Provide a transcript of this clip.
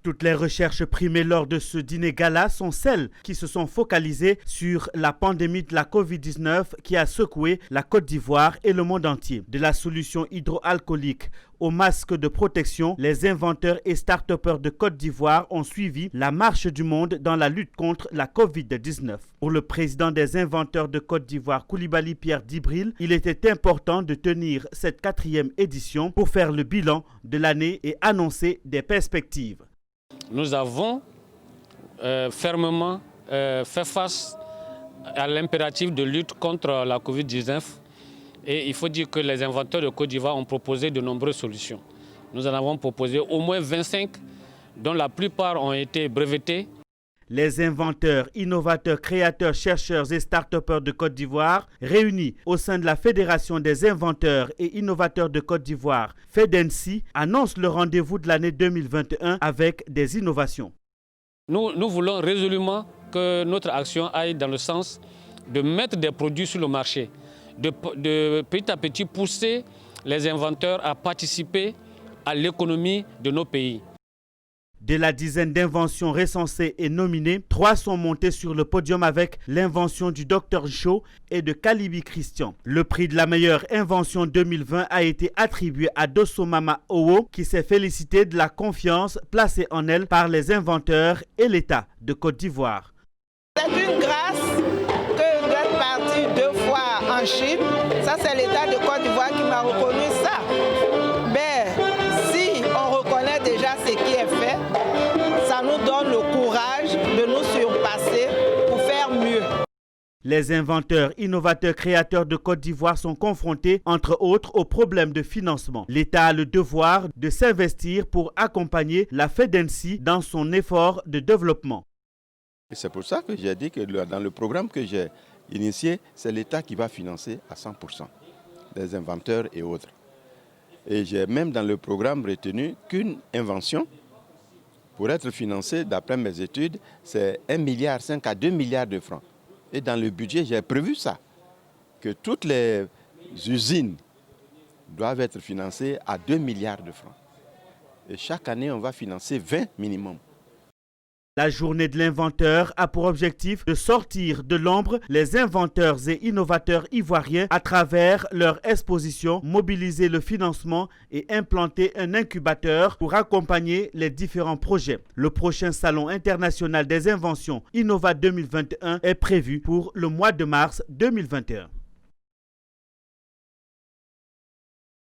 Toutes les recherches primées lors de ce dîner-gala sont celles qui se sont focalisées sur la pandémie de la Covid-19 qui a secoué la Côte d'Ivoire et le monde entier. De la solution hydroalcoolique aux masques de protection, les inventeurs et start-upers de Côte d'Ivoire ont suivi la marche du monde dans la lutte contre la Covid-19. Pour le président des inventeurs de Côte d'Ivoire, Coulibaly Pierre Djibril, il était important de tenir cette 4e édition pour faire le bilan de l'année et annoncer des perspectives. Nous avons fermement fait face à l'impératif de lutte contre la Covid-19 et il faut dire que les inventeurs de Côte d'Ivoire ont proposé de nombreuses solutions. Nous en avons proposé au moins 25, dont la plupart ont été brevetées. Les inventeurs, innovateurs, créateurs, chercheurs et start-upers de Côte d'Ivoire, réunis au sein de la Fédération des inventeurs et innovateurs de Côte d'Ivoire, FEDENSI, annoncent le rendez-vous de l'année 2021 avec des innovations. Nous voulons résolument que notre action aille dans le sens de mettre des produits sur le marché, de petit à petit pousser les inventeurs à participer à l'économie de nos pays. De la dizaine d'inventions recensées et nominées, 3 sont montées sur le podium avec l'invention du Dr Cho et de Kalibi Christian. Le prix de la meilleure invention 2020 a été attribué à Dosso Mama Owo qui s'est félicité de la confiance placée en elle par les inventeurs et l'État de Côte d'Ivoire. C'est une grâce que d'être parti 2 fois en Chine. Ça, c'est l'État de Côte d'Ivoire qui m'a reconnu ça. Mais si on reconnaît déjà ce qui est fait, ça nous donne le courage de nous surpasser pour faire mieux. Les inventeurs, innovateurs, créateurs de Côte d'Ivoire sont confrontés, entre autres, aux problèmes de financement. L'État a le devoir de s'investir pour accompagner la FEDENSI dans son effort de développement. C'est pour ça que j'ai dit que dans le programme que j'ai initié, c'est l'État qui va financer à 100% les inventeurs et autres. Et j'ai même dans le programme retenu qu'une invention, pour être financée, d'après mes études, c'est 1,5 milliard à 2 milliards de francs. Et dans le budget, j'ai prévu ça, que toutes les usines doivent être financées à 2 milliards de francs. Et chaque année, on va financer 20 minimum. La journée de l'inventeur a pour objectif de sortir de l'ombre les inventeurs et innovateurs ivoiriens à travers leur exposition, mobiliser le financement et implanter un incubateur pour accompagner les différents projets. Le prochain Salon international des inventions Innova 2021 est prévu pour le mois de mars 2021.